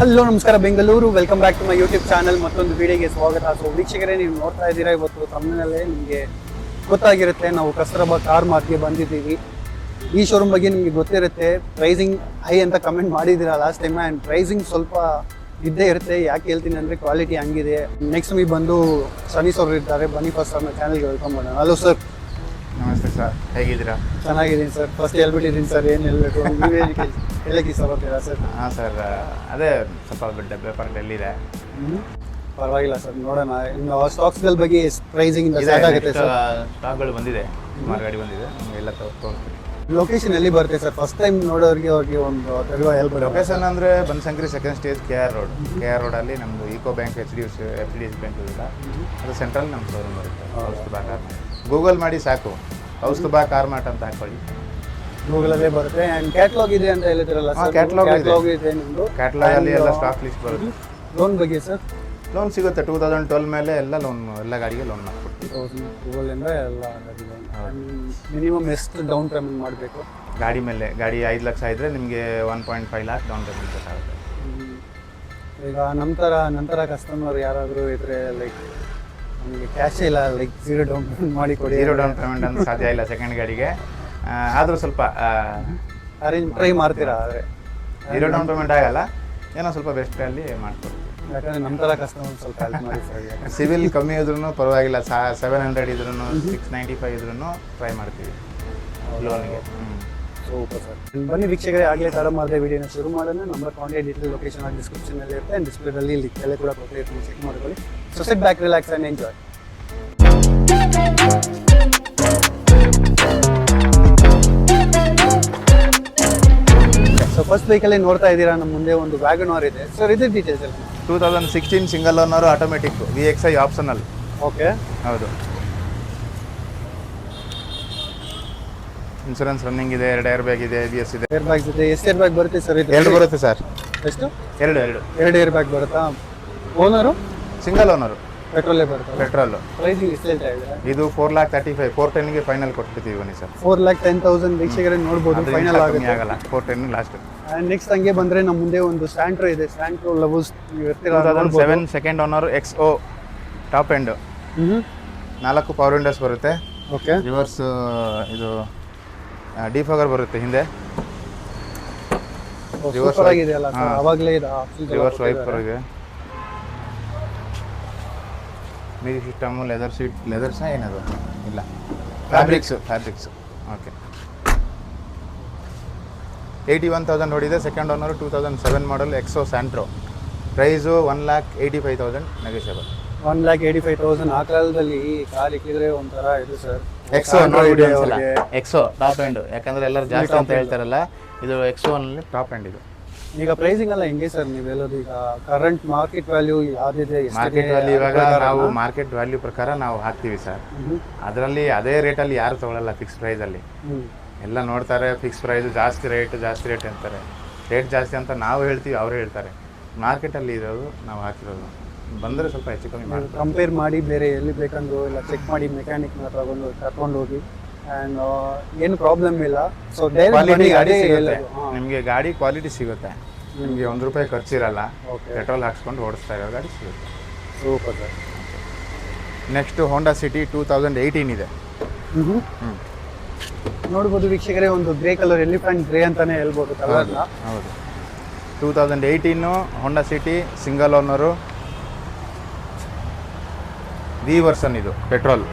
Hello ನಮಸ್ಕಾರ Bengaluru, welcome back to my YouTube channel. ಮತ್ತೊಂದು ವಿಡಿಯೋಗೆ ಸ್ವಾಗತ. ಸೊ ವೀಕ್ಷಕರೇ, ನೀವು ನೋಡ್ತಾ ಇದ್ದೀರಾ, ಇವತ್ತು ತಮ್ಮನಲ್ಲೇ ನಿಮಗೆ ಗೊತ್ತಾಗಿರುತ್ತೆ, ನಾವು ಕಸ್ತೂರಬಾ ಕಾರ್ ಮಾರ್ಟ್ಗೆ ಬಂದಿದ್ದೀವಿ. ಈ ಶೋರೂಮ್ ಬಗ್ಗೆ ನಿಮಗೆ ಗೊತ್ತಿರುತ್ತೆ, ಪ್ರೈಸಿಂಗ್ ಹೈ ಅಂತ ಕಮೆಂಟ್ ಮಾಡಿದ್ದೀರಾ ಲಾಸ್ಟ್ ಟೈಮ್. ಆ್ಯಂಡ್ ಪ್ರೈಸಿಂಗ್ ಸ್ವಲ್ಪ ಇದ್ದೇ ಇರುತ್ತೆ. ಯಾಕೆ ಹೇಳ್ತೀನಿ ಅಂದರೆ ಕ್ವಾಲಿಟಿ ಹಂಗಿದೆ. ನೆಕ್ಸ್ಟ್ ನಮಗೆ ಬಂದು ಸನೀಸ್ ಅವರು ಇರ್ತಾರೆ. ಬನ್ನಿ ಫಸ್ಟ್ ಅವ್ರನ್ನ ಚಾನಲ್ಗೆ ವೆಲ್ಕಮ್ ಮಾಡೋಣ. Hello sir. ನಮಸ್ತೆ ಸರ್, ಹೇಗಿದ್ದೀರಾ? ಚೆನ್ನಾಗಿದ್ದೀನಿ ಸರ್. ಫಸ್ಟ್ ಹೇಳ್ಬಿಟ್ಟಿದ್ದೀನಿ ಸರ್, ಏನು ಹೇಳಬೇಕು ನೀವೇ ಹೇಳಕ್ಕೆ ಇಷ್ಟಪಡ್ತೀರಾ ಸರ್? ಹಾಂ ಸರ್, ಅದೇ ಸ್ವಲ್ಪ ಡಬ್ಬೆ ಪಾರ್ಟ್ ಎಲ್ಲಿದೆ. ಪರವಾಗಿಲ್ಲ ಸರ್, ನೋಡೋಣ. ಇನ್ನು ಸ್ಟಾಕ್ಸ್ಗಳ ಬಗ್ಗೆ ಪ್ರೈಸಿಂಗ್ ಸ್ಟಾರ್ಟ್ ಆಗುತ್ತೆ ಸರ್. ಸ್ಟಾಕ್ಗಳು ಬಂದಿದೆ, ಸುಮಾರು ಗಾಡಿ ಬಂದಿದೆ, ಎಲ್ಲ ತೋರಿಸ್ತೀನಿ. ಲೊಕೇಶನ್ ಎಲ್ಲಿ ಬರುತ್ತೆ ಸರ್? ಫಸ್ಟ್ ಟೈಮ್ ನೋಡೋರಿಗೆ ಅವ್ರಿಗೆ ಒಂದು ಹೇಳ್ಬೋದು. ಲೊಕೇಶನ್ ಅಂದರೆ ಬನಶಂಕರಿ ಸೆಕೆಂಡ್ ಸ್ಟೇಜ್ KR ರೋಡಲ್ಲಿ ನಮ್ಮದು ಈಕೋ ಬ್ಯಾಂಕ್ HDFC ಬ್ಯಾಂಕ್ ಇಲ್ಲ, ಅದು ಸೆಂಟ್ರಲ್ ನಮ್ಮ ಶೋರೂಮ್ ಬರುತ್ತೆ. ಕೌಸ್ತುಭಾ ಕಾರ್ ಗೂಗಲ್ ಮಾಡಿ ಸಾಕು, ಕೌಸ್ತುಭಾ ಕಾರ್ ಮಾರ್ಟ್ ಅಂತ ಹಾಕೊಳ್ಳಿ, ಗೂಗಲಲ್ಲೇ ಬರುತ್ತೆ. ಆ್ಯಂಡ್ ಕ್ಯಾಟ್ಲಾಗ್ ಇದೆ ಅಂತ ಹೇಳ್ತಿರಲ್ಲ ಸರ್? ಕ್ಯಾಟ್ಲಾಗ್ ಇದೆ ನಿಮ್ಮದು. ಕ್ಯಾಟ್ಲಾಗಲ್ಲಿ ಎಲ್ಲ ಸ್ಟಾಕ್ ಲಿಸ್ಟ್ ಬರುತ್ತೆ. ಲೋನ್ ಬಗ್ಗೆ ಸರ್? ಲೋನ್ ಸಿಗುತ್ತೆ 2012 ಮೇಲೆ ಎಲ್ಲ ಲೋನ್, ಎಲ್ಲ ಗಾಡಿಗೆ ಲೋನ್ ಮಾಡ್ಕೊಡ್ತೀವಿ. ಗೂಗಲಿಂದ ಎಲ್ಲ ಮಿನಿಮಮ್ ಎಷ್ಟು ಡೌನ್ ಪೇಮೆಂಟ್ ಮಾಡಬೇಕು ಗಾಡಿ ಮೇಲೆ? ಗಾಡಿ 5 ಲಕ್ಷ ಇದ್ದರೆ ನಿಮಗೆ 1.5 ಲ್ಯಾಕ್ ಡೌನ್ ಪೇಮೆಂಟ್ ಬೇಕಾಗುತ್ತೆ. ಈಗ ನಂತರ ಕಸ್ಟಮರ್ ಯಾರಾದರೂ ಇದ್ರೆ ಲೈಕ್ ನಮಗೆ ಕ್ಯಾಶ್ ಇಲ್ಲ, ಲೈಕ್ ಝೀರೋ ಡೌನ್ ಪೇಮೆಂಟ್ ಮಾಡಿ ಕೊಡಿ. ಝೀರೋ ಡೌನ್ ಪೇಮೆಂಟ್ ಅಂತ ಸಾಧ್ಯ ಇಲ್ಲ ಸೆಕೆಂಡ್ ಗಾಡಿಗೆ, ಆದರೂ ಸ್ವಲ್ಪ ಅರೇಂಜ್ ಟ್ರೈ ಮಾಡ್ತೀರಾ? ಆದರೆ ಝೀರೋ ಡೌನ್ ಪೇಮೆಂಟ್ ಆಗಲ್ಲ, ಏನೋ ಸ್ವಲ್ಪ ಬೆಸ್ಟಲ್ಲಿ ಮಾಡಿಕೊಡ್ತೀವಿ. ಯಾಕಂದರೆ ನಂತರ ಕಸ್ಟಮರ್ ಸ್ವಲ್ಪ ಹೆಲ್ಪ್ ಮಾಡಿ ಸರ್. ಸಿವಿಲ್ ಕಮ್ಮಿ ಇದ್ರೂ ಪರವಾಗಿಲ್ಲ, 700 ಇದ್ರೂ 695 ಇದ್ರೂ ಟ್ರೈ ಮಾಡ್ತೀವಿ ಲೋನಿಗೆ. Super sir. ಬನ್ನಿ ವೀಕ್ಷಕರೇ, ಆಗಲೇ ತಡ ಮಾಡಿದೆ ವಿಡಿಯೋನ ಶುರು ಮಾಡೋಣ. ನಂಬರ್, ಕಾಂಟ್ಯಾಕ್ಟ್ ಡೀಟೇಲ್, ಲೊಕೇಶನ್ ಆಗಿ ಡಿಸ್ಕ್ರಿಪ್ಷನಲ್ಲಿ ಇರುತ್ತೆ. ಆ್ಯಂಡ್ ಡಿಸ್ಪ್ಲೇದಲ್ಲಿ ಇಲ್ಲಿ ಕೆಳಗೆ ಕೂಡ ಕೊಟ್ಟಿರ್ತೀನಿ, ಚೆಕ್ ಮಾಡ್ಕೊಳ್ಳಿ. So sit back, relax and enjoy. So first ವೆಹಿಕಲ್ಲೇ ನೋಡ್ತಾ ಇದ್ದೀರಾ, ನಮ್ಮ ಮುಂದೆ ಒಂದು ವ್ಯಾಗನಾರ್ ಇದೆ ಸರ್. ಇದ್ರ ಡೀಟೇಲ್ಸ್ ಎಲ್ಲ? 2016 single owner, automatic, VXI optional. Okay, ಹೌದು. ಇನ್ಶೂರೆನ್ಸ್ ರನ್ನಿಂಗ್ ಇದೆ, 2 ಏರ್ ಬ್ಯಾಗ್ ಇದೆ, ABS ಇದೆ. ಏರ್ ಬ್ಯಾಗ್ಸ್ ಇದೆ. ಎಷ್ಟು ಏರ್ ಬ್ಯಾಗ್ ಬರುತ್ತೆ ಸರ್ ಇದು? 2 ಬರುತ್ತೆ ಸರ್. ಎಷ್ಟು? 2 ಏರ್ ಬ್ಯಾಗ್ ಬರುತ್ತಾ? ಓನರು ಸಿಂಗಲ್ ಓನರು, ಪೆಟ್ರೋಲೇ ಬರುತ್ತೆ. ಪೆಟ್ರೋಲು. ಪ್ರೈಸಿಂಗ್ ಎಷ್ಟು ಹೇಳ್ತಾ ಇದೆ? ಇದು 4,35,000, 410ಗೆ ಫೈನಲ್ ಕೊಟ್ಬಿಡ್ತೀವಿ ಬನ್ನಿ ಸರ್. 4,10,000 ವೀಕ್ಷಕರೇ ನೋಡ್ಬೋದು, ಫೈನಲ್ ಆಗುತ್ತೆ. ಆಗಲ್ಲ, 410 ಲಾಸ್ಟ್. ಆ್ಯಂಡ್ ನೆಕ್ಸ್ಟ್ ಹಂಗೆ ಬಂದರೆ ನಮ್ಮ ಮುಂದೆ ಒಂದು ಸ್ಯಾಂಟ್ರೋ ಇದೆ. ಸ್ಯಾಂಟ್ರೋ ಲವರ್ಸ್ ನೀವು ಇರ್ತೀರಾ? 2007 second owner, XO top end, 4 power Windows ಬರುತ್ತೆ. ಓಕೆ, ರಿವರ್ಸ್ ಇದು ಡಿಫಾಗರ್ ಬರುತ್ತೆ ಹಿಂದೆ. ಸೂಪರ್ ಆಗಿದೆ ಅಲ್ಲ ಸರ್? ಅವಾಗಲೇ ಇದು ರಿವರ್ಸ್ ವೈಪರ್ ಇದೆ. ಮ್ಯೂಸಿಕ್ ಸಿಸ್ಟಮು, ಲೆದರ್ ಸೀಟ್, ಲೆದರ್ಸಾ ಏನದು ಇಲ್ಲ, ಫ್ಯಾಬ್ರಿಕ್ಸು. ಓಕೆ, 81,000 ಹೊಡಿದೆ. ಸೆಕೆಂಡ್ ಓನರು 2007 ಮಾಡಲ್, XO ಸ್ಯಾಂಟ್ರೋ. Price 1,85,000 negotiable. 1,85,000. ಆ ಕಾಲದಲ್ಲಿ ಕಾರ್ ಇಕ್ಕಿದ್ರೆ ಒಂಥರ ಇದು ಸರ್. XO ನೋಡಿ, XO ಟಾಪ್ ಎಂಡ್, ಯಾಕಂದ್ರೆ ಎಲ್ಲರೂ ಜಾಸ್ತಿ ಅಂತ ಹೇಳ್ತಾರಲ್ಲ, ಇದು XO ನಲ್ಲಿ ಟಾಪ್ ಎಂಡ್ ಇದು. ಈಗ ಪ್ರೈಸಿಂಗ್ ಎಲ್ಲ ಹೆಂಗೆ ಸರ್ ನೀವು ಹೇಳೋದು? ಈಗ ಕರೆಂಟ್ ಮಾರ್ಕೆಟ್ ವ್ಯಾಲ್ಯೂ ಯಾವ್ದಿದೆ? ಮಾರ್ಕೆಟ್ ವ್ಯಾಲ್ಯೂ ಇವಾಗ ನಾವು ಮಾರ್ಕೆಟ್ ವ್ಯಾಲ್ಯೂ ಪ್ರಕಾರ ನಾವು ಹಾಕ್ತೀವಿ ಸರ್. ಅದರಲ್ಲಿ ಅದೇ ರೇಟಲ್ಲಿ ಯಾರು ತಗೊಳ್ಳಲ್ಲ ಫಿಕ್ಸ್ ಪ್ರೈಸಲ್ಲಿ. ಎಲ್ಲ ನೋಡ್ತಾರೆ ಫಿಕ್ಸ್ ಪ್ರೈಸ್, ಜಾಸ್ತಿ ರೇಟ್ ಅಂತಾರೆ. ರೇಟ್ ಜಾಸ್ತಿ ಅಂತ ನಾವು ಹೇಳ್ತೀವಿ, ಅವರು ಹೇಳ್ತಾರೆ. ಮಾರ್ಕೆಟಲ್ಲಿ ಇರೋದು ನಾವು ಹಾಕಿರೋದು. ಬಂದರೆ ಸ್ವಲ್ಪ ಹೆಚ್ಚು ಕಮ್ಮಿ ಮಾಡಿ ಕಂಪೇರ್ ಮಾಡಿ, ಬೇರೆ ಎಲ್ಲಿ ಬೇಕಂದು ಎಲ್ಲ ಚೆಕ್ ಮಾಡಿ ಮೆಕ್ಯಾನಿಕ್ನ ಕರ್ಕೊಂಡು ಹೋಗಿ. ಆ್ಯಂಡ್ ಏನು ಪ್ರಾಬ್ಲಮ್ ಇಲ್ಲ. ಸೊ ನಿಮಗೆ ಗಾಡಿ ಕ್ವಾಲಿಟಿ ಸಿಗುತ್ತೆ, ನಿಮಗೆ ₹1 ಖರ್ಚಿರಲ್ಲ. ಪೆಟ್ರೋಲ್ ಹಾಕ್ಸ್ಕೊಂಡು ಓಡಿಸ್ತಾ ಇರೋ ಗಾಡಿ ಸಿಗುತ್ತೆ. Super sir. Next Honda City 2018 ಇದೆ. ನೋಡ್ಬೋದು ವೀಕ್ಷಕರೇ, ಒಂದು ಗ್ರೇ ಕಲರ್, ಎಲಿಫೆಂಟ್ ಗ್ರೇ ಅಂತಾನೆ ಹೇಳ್ಬೋದು ಕಲರ್ನ. ಹೌದು, 2018 Honda City single owner, V version, ಇದು ಪೆಟ್ರೋಲ್.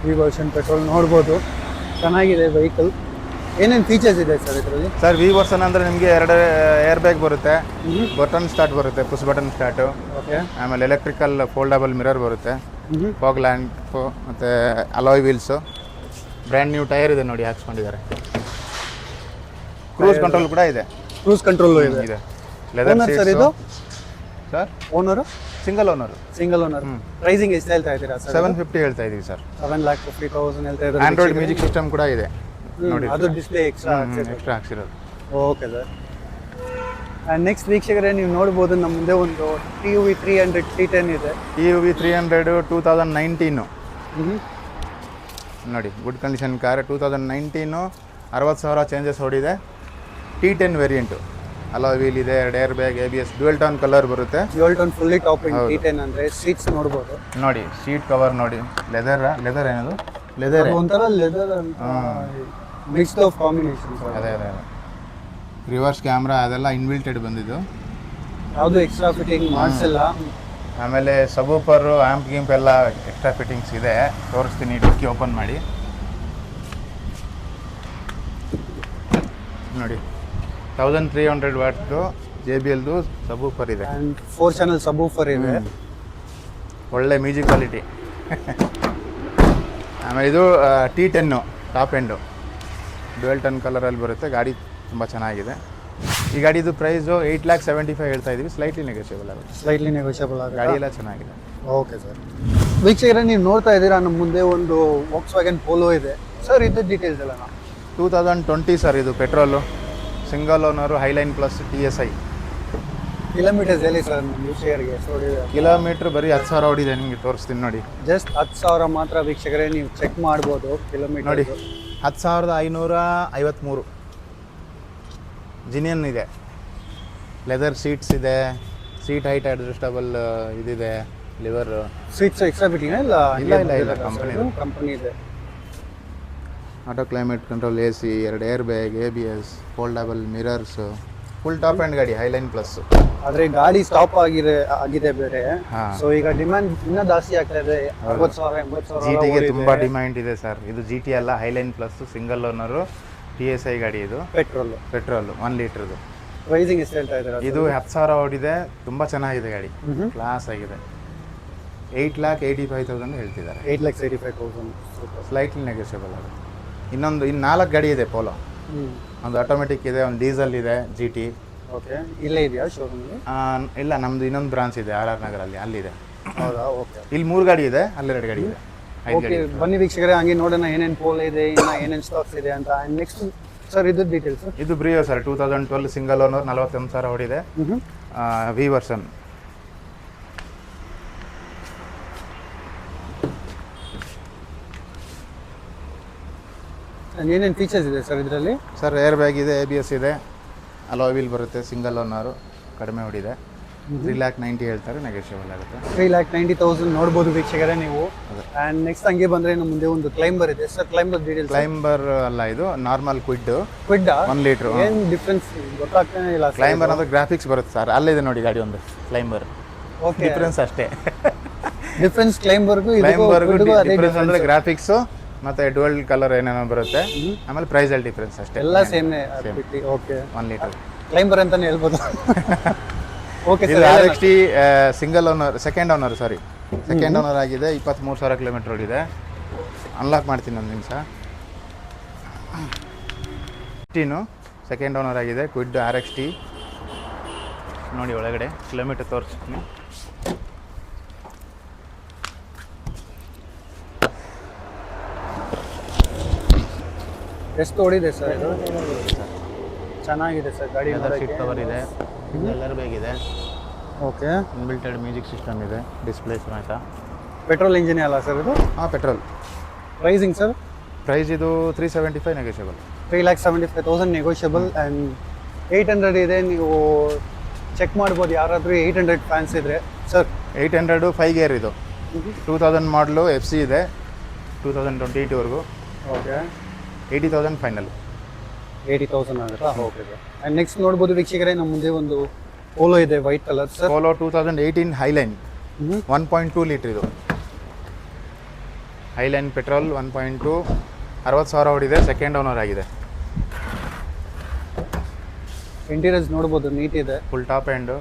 ಈ ವರ್ಷನ್ ಪೆಟ್ರೋಲ್ ನೋಡ್ಬೋದು, ಚೆನ್ನಾಗಿದೆ ವೆಹಿಕಲ್. ಏನೇನು ಫೀಚರ್ಸ್ ಇದೆ ಸರ್ ಇದರಲ್ಲಿ? ಸರ್, V ವರ್ಷನ್ ಅಂದರೆ ನಿಮಗೆ 2 ಏರ್ ಬ್ಯಾಗ್ ಬರುತ್ತೆ, ಬಟನ್ ಸ್ಟಾರ್ಟ್ ಬರುತ್ತೆ, ಪುಷ್ ಬಟನ್ ಸ್ಟಾರ್ಟು. ಓಕೆ, ಆಮೇಲೆ ಎಲೆಕ್ಟ್ರಿಕಲ್ ಫೋಲ್ಡಬಲ್ ಮಿರರ್ ಬರುತ್ತೆ, ಫಾಗ್ ಲ್ಯಾಂಪ್, ಮತ್ತು alloy wheels, brand new tyre ಇದೆ ನೋಡಿ, ಹಾಕ್ಸ್ಕೊಂಡಿದ್ದಾರೆ. ಕ್ರೂಸ್ ಕಂಟ್ರೋಲ್ ಕೂಡ ಇದೆ. ಕ್ರೂಸ್ ಕಂಟ್ರೋಲ್ ಇದೆ. ಲೆದರ್ ಸೀಟ್ಸ್ ಇದು sir. Owner single owner. Pricing ಎಷ್ಟು ಹೇಳ್ತಾ ಇದ್ದೀರಾ ಸರ್? 750 ಹೇಳ್ತಾ ಇದೀವಿ ಸರ್. 7,50,000 ಹೇಳ್ತಾ ಇದ್ದಾರೆ. ಆಂಡ್ರಾಯ್ಡ್ ಮ್ಯೂಸಿಕ್ ಸಿಸ್ಟಮ್ ಕೂಡ ಇದೆ ನೋಡಿ, ಅದು ಡಿಸ್ಪ್ಲೇ ಎಕ್ಸ್ಟ್ರಾ ಹಾಕ್ಸಿರೋದು. Okay sir. ಆ್ಯಂಡ್ ನೆಕ್ಸ್ಟ್ ವೀಕ್ಷಕರೇ, ನೀವು ನೋಡ್ಬೋದು ನಮ್ಮ ಮುಂದೆ ಒಂದು TUV 300 T10 ಇದೆ. TUV 300 2019 ನೋಡಿ, ಗುಡ್ ಕಂಡೀಷನ್ ಕಾರ್. 2019, 60,000 ಚೇಂಜಸ್ ಹೊಡಿದೆ. T10 ವೇರಿಯಂಟು, ಅಲೋ ವೀಲ್ ಇದೆ, 2 air bag, ABS, dual tone colour ಬರುತ್ತೆ. Dual tone fully top end T10 ಅಂದರೆ ಸೀಟ್ಸ್ ನೋಡ್ಬೋದು ನೋಡಿ. ಸೀಟ್ ಕವರ್ ನೋಡಿ, ಲೆದರ್ ಏನದು, ಲೆದರ್ ಒಂಥರ ಲೆದರ್ ಅಂತ ಮಿಕ್ಸ್ಡ್ ಆಫ್ ಕಾಂಬಿನೇಷನ್. ಅದೇ ರಿವರ್ಸ್ ಕ್ಯಾಮ್ರಾ ಅದೆಲ್ಲ ಇನ್ಬಿಲ್ಟೆಡ್ ಬಂದಿದ್ದು, ಯಾವುದು ಎಕ್ಸ್ಟ್ರಾ ಫಿಟ್ಟಿಂಗ್ ಮಾಡಿಸಿಲ್ಲ. ಆಮೇಲೆ ಸಬೂಫರು, ಆ್ಯಂಪ್ ಗಿಂಪ್ ಎಲ್ಲ ಎಕ್ಸ್ಟ್ರಾ ಫಿಟ್ಟಿಂಗ್ಸ್ ಇದೆ. ತೋರಿಸ್ತೀನಿ, ಡಿಕ್ಕಿ ಓಪನ್ ಮಾಡಿ ನೋಡಿ. 1300 ವಾಟ್ದು JBLದು ಸಬೂಫರ್ ಇದೆ, 4 ಚಾನಲ್ ಸಬೂಫರ್ ಇದೆ. ಒಳ್ಳೆ ಮ್ಯೂಸಿಕ್ ಕ್ವಾಲಿಟಿ. ಆಮೇಲೆ ಇದು T10 top end, dual ton ಕಲರಲ್ಲಿ ಬರುತ್ತೆ. ಗಾಡಿ ತುಂಬ ಚೆನ್ನಾಗಿದೆ. ಈ ಗಾಡಿದು ಪ್ರೈಸು 8,75,000 ಹೇಳ್ತಾ ಇದ್ದೀವಿ. ಸ್ಲೈಟ್ಲಿ ನೆಗೋಷಿಯಬಲ್ ಆಗುತ್ತೆ. ಗಾಡಿ ಎಲ್ಲ ಚೆನ್ನಾಗಿದೆ. Okay sir. ವೀಕ್ಷಕರೇ, ನೀವು ನೋಡ್ತಾ ಇದ್ದೀರಾ ನಮ್ಮ ಮುಂದೆ ಒಂದು Volkswagen Polo ಇದೆ ಸರ್. ಇದು ಡೀಟೇಲ್ಸ್ ಎಲ್ಲ 2020 ಸರ್. ಇದು petrol, single owner, highline plus TSI. Kilometres ಎಲ್ಲಿ ಸರ್ ನಮ್ಮ ವೀಕ್ಷಕರಿಗೆ? ಕಿಲೋಮೀಟ್ರ್ ಬರೀ 10,000 ಓಡಿದೆ. ನಿಮಗೆ ತೋರಿಸ್ತೀನಿ ನೋಡಿ. ಜಸ್ಟ್ 10,000 ಮಾತ್ರ ವೀಕ್ಷಕರೇ, ನೀವು ಚೆಕ್ ಮಾಡ್ಬೋದು ಕಿಲೋಮೀಟರ್ ನೋಡಿ. 10,553 ಜಿನಿಯನ್ ಇದೆ. ಲೆದರ್ ಸೀಟ್ಸ್ ಇದೆ, ಸೀಟ್ ಹೈಟ್ ಅಡ್ಜಸ್ಟಬಲ್ ಇದಿದೆ, ಲಿವರ್ ಸೀಟ್ಸ್ ಎಕ್ಸ್ಟ್ರಾ ಫಿಟ್ಟಿಂಗ್ ಇಲ್ಲ ಕಂಪನಿ ಇದೆ. Auto climate control, AC, 2 air bag, ABS, foldable mirrors, full top and ಗಾಡಿ, ಹೈಲೈನ್ ಪ್ಲಸ್. ಆದರೆ ಗಾಡಿ ಸ್ಟಾಪ್ ಆಗಿದೆ ಬೇರೆ. ಸೊ ಈಗ ಡಿಮ್ಯಾಂಡ್ ಇನ್ನೂ ಜಾಸ್ತಿ ಆಗ್ತಾ ಇದೆ. 60,000 GTಗೆ ತುಂಬ ಡಿಮ್ಯಾಂಡ್ ಇದೆ ಸರ್. ಇದು GT ಅಲ್ಲ, Highline plus, single owner, TSI ಗಾಡಿ. ಇದು ಪೆಟ್ರೋಲ್ 1 ಲೀಟ್ರದು. ಪ್ರೈಸಿಂಗ್ ಎಷ್ಟು ಹೇಳ್ತಾ ಇದ್ದಾರೆ? ಇದು 10,000 ಓಡಿದೆ. ತುಂಬ ಚೆನ್ನಾಗಿದೆ ಗಾಡಿ, ಕ್ಲಾಸ್ ಆಗಿದೆ. 8,85,000 ಹೇಳ್ತಿದ್ದಾರೆ. 8,85,000. ಸ್ಲೈಟ್ಲಿ ನೆಗೋಷಿಯಬಲ್ ಆಗುತ್ತೆ. ಇನ್ನು 4 ಗಾಡಿ ಇದೆ ಪೋಲೋ. ಒಂದು ಆಟೋಮೆಟಿಕ್ ಇದೆ, ಒಂದು ಡೀಸೆಲ್ ಇದೆ, GT. ಓಕೆ, ಇಲ್ಲೇ ಇದೆಯಾ ಶೋರೂಮ್ಗೆ? ಇಲ್ಲ, ನಮ್ಮದು ಇನ್ನೊಂದು ಬ್ರಾಂಚ್ ಇದೆ RR ನಗರಲ್ಲಿ, ಅಲ್ಲಿದೆ. ಹೌದಾ? ಓಕೆ. ಇಲ್ಲಿ 3 ಗಾಡಿ ಇದೆ, ಅಲ್ಲಿ 2 ಗಾಡಿ ಇದೆ. ಓಕೆ, ಬನ್ನಿ ವೀಕ್ಷಕರೇ, ಹಂಗೆ ನೋಡೋಣ ಏನೇನು ಪೋಲ್ ಇದೆ, ಇನ್ನು ಏನೇನು ಸ್ಟಾಕ್ಸ್ ಇದೆ ಅಂತ. ನೆಕ್ಸ್ಟ್ ಸರ್, ಇದು ಡೀಟೇಲ್ಸ್. ಇದು ಬ್ರಿಯೋ ಸರ್, 2012 ಸಿಂಗಲ್ ಓನರ್, 41,000 ಓಡಿದೆ. V version. ಏನೇನು ಫೀಚರ್ಸ್ ಇದೆ ಸರ್ ಇದರಲ್ಲಿ? ಸರ್, ಏರ್ ಬ್ಯಾಗ್ ಇದೆ, ABS ಇದೆ, ಅಲೋ ವೀಲ್ ಬರುತ್ತೆ, ಸಿಂಗಲ್ ಓನರು, ಕಡಿಮೆ ಓಡಿದೆ. 3,90,000 ಹೇಳ್ತಾರೆ, ನೆಗೋಷಿಯಬಲ್ ಆಗುತ್ತೆ. 3,90,000 ನೋಡ್ಬೋದು ವೀಕ್ಷಕರೇ ನೀವು. ಆ್ಯಂಡ್ ನೆಕ್ಸ್ಟ್ ಹಂಗೆ ಬಂದರೆ ನಮ್ಮ ಮುಂದೆ ಒಂದು ಕ್ಲೈಂಬರ್ ಇದೆ ಸರ್. Climber details? ಕ್ಲೈಂಬರ್ ಅಲ್ಲ, ಇದು ನಾರ್ಮಲ್ ಕ್ವಿಡ್ 1 ಲೀಟ್ರ್. ಏನು ಡಿಫ್ರೆನ್ಸ್ ಗೊತ್ತಾಗ್ತಾನೆ ಇಲ್ಲ. ಕ್ಲೈಂಬರ್ ಅಂದ್ರೆ ಗ್ರಾಫಿಕ್ಸ್ ಬರುತ್ತೆ ಸರ್, ಅಲ್ಲಿದೆ ನೋಡಿ ಗಾಡಿ ಒಂದು ಕ್ಲೈಂಬರ್. ಓಕೆ, ಡಿಫ್ರೆನ್ಸ್ ಅಷ್ಟೇ. ಡಿಫ್ರೆನ್ಸ್ ಕ್ಲೈಂಬರ್ಗೂ ಡಿಫ್ರೆನ್ಸ್ ಅಂದರೆ ಗ್ರಾಫಿಕ್ಸ್ ಮತ್ತೆ ಡ್ಯುಯಲ್ ಕಲರ್ ಏನೇನೋ ಬರುತ್ತೆ. ಆಮೇಲೆ ಪ್ರೈಸಲ್ಲಿ ಡಿಫ್ರೆನ್ಸ್ ಅಷ್ಟೇ, ಎಲ್ಲ ಸೇಮ್ನೇ. ಓಕೆ, 1 ಲೀಟರ್ ಕ್ಲೈಂಬರ್ ಅಂತಾನೆ ಹೇಳ್ಬೋದು. Okay sir. RXT single owner, second owner ಆಗಿದೆ. 23,000 ಕಿಲೋಮೀಟರ್ ಓಡಿದೆ. ಅನ್ಲಾಕ್ ಮಾಡ್ತೀನಿ ಒಂದು ನಿಮಿಷ. ಸೆಕೆಂಡ್ ಓನರ್ ಆಗಿದೆ, ಕ್ವಿಡ್ RXT. ನೋಡಿ ಒಳಗಡೆ ಕಿಲೋಮೀಟರ್ ತೋರಿಸ್ತೀನಿ. ಎಷ್ಟು ಓಡಿದೆ ಸರ್ ಇದು? ಚೆನ್ನಾಗಿದೆ ಸರ್ ಗಾಡಿ. ಸೀಟ್ ಕವರ್ ಇದೆ, ಎಲ್ಲರ ಬೇಗಿದೆ. ಓಕೆ, ಇನ್ಬಿಲ್ಟೆಡ್ ಮ್ಯೂಸಿಕ್ ಸಿಸ್ಟಮ್ ಇದೆ, ಡಿಸ್ಪ್ಲೇ ಸಮೇತ. ಪೆಟ್ರೋಲ್ ಇಂಜಿನ್ ಅಲ್ಲ ಸರ್ ಇದು? ಹಾಂ, ಪೆಟ್ರೋಲ್. Pricing sir? ಪ್ರೈಸ್ ಇದು 375 ನೆಗೋಷಿಯಬಲ್. 3,75,000 ನೆಗೋಷಿಯಬಲ್. ಆ್ಯಂಡ್ 800 ಇದೆ, ನೀವು ಚೆಕ್ ಮಾಡ್ಬೋದು ಯಾರಾದರೂ 800 ಫ್ಯಾನ್ಸ್ ಇದ್ದರೆ. ಸರ್, 800 5 ಗೇರ್ ಇದು. 2000 ಮಾಡಲು, FC ಇದೆ, 2022ವರೆಗೂ. Okay, 80,000 final. 80,000 ಆಗುತ್ತಾ? Okay sir. ಆ್ಯಂಡ್ ನೆಕ್ಸ್ಟ್ ನೋಡ್ಬೋದು ವೀಕ್ಷಕರೇ, ನಮ್ಮ ಮುಂದೆ ಒಂದು ಪೋಲೋ ಇದೆ, white colour sir. Polo 2018 Highline, 1.2 litre ಇದು. ಹೈಲೈನ್ ಪೆಟ್ರೋಲ್ 1.2, 60,000 ಓಡಿದೆ, ಸೆಕೆಂಡ್ ಓನರ್ ಆಗಿದೆ. ಇಂಟೀರಿಯರ್ಸ್ ನೋಡ್ಬೋದು, ನೀಟ್ ಇದೆ. Full top and,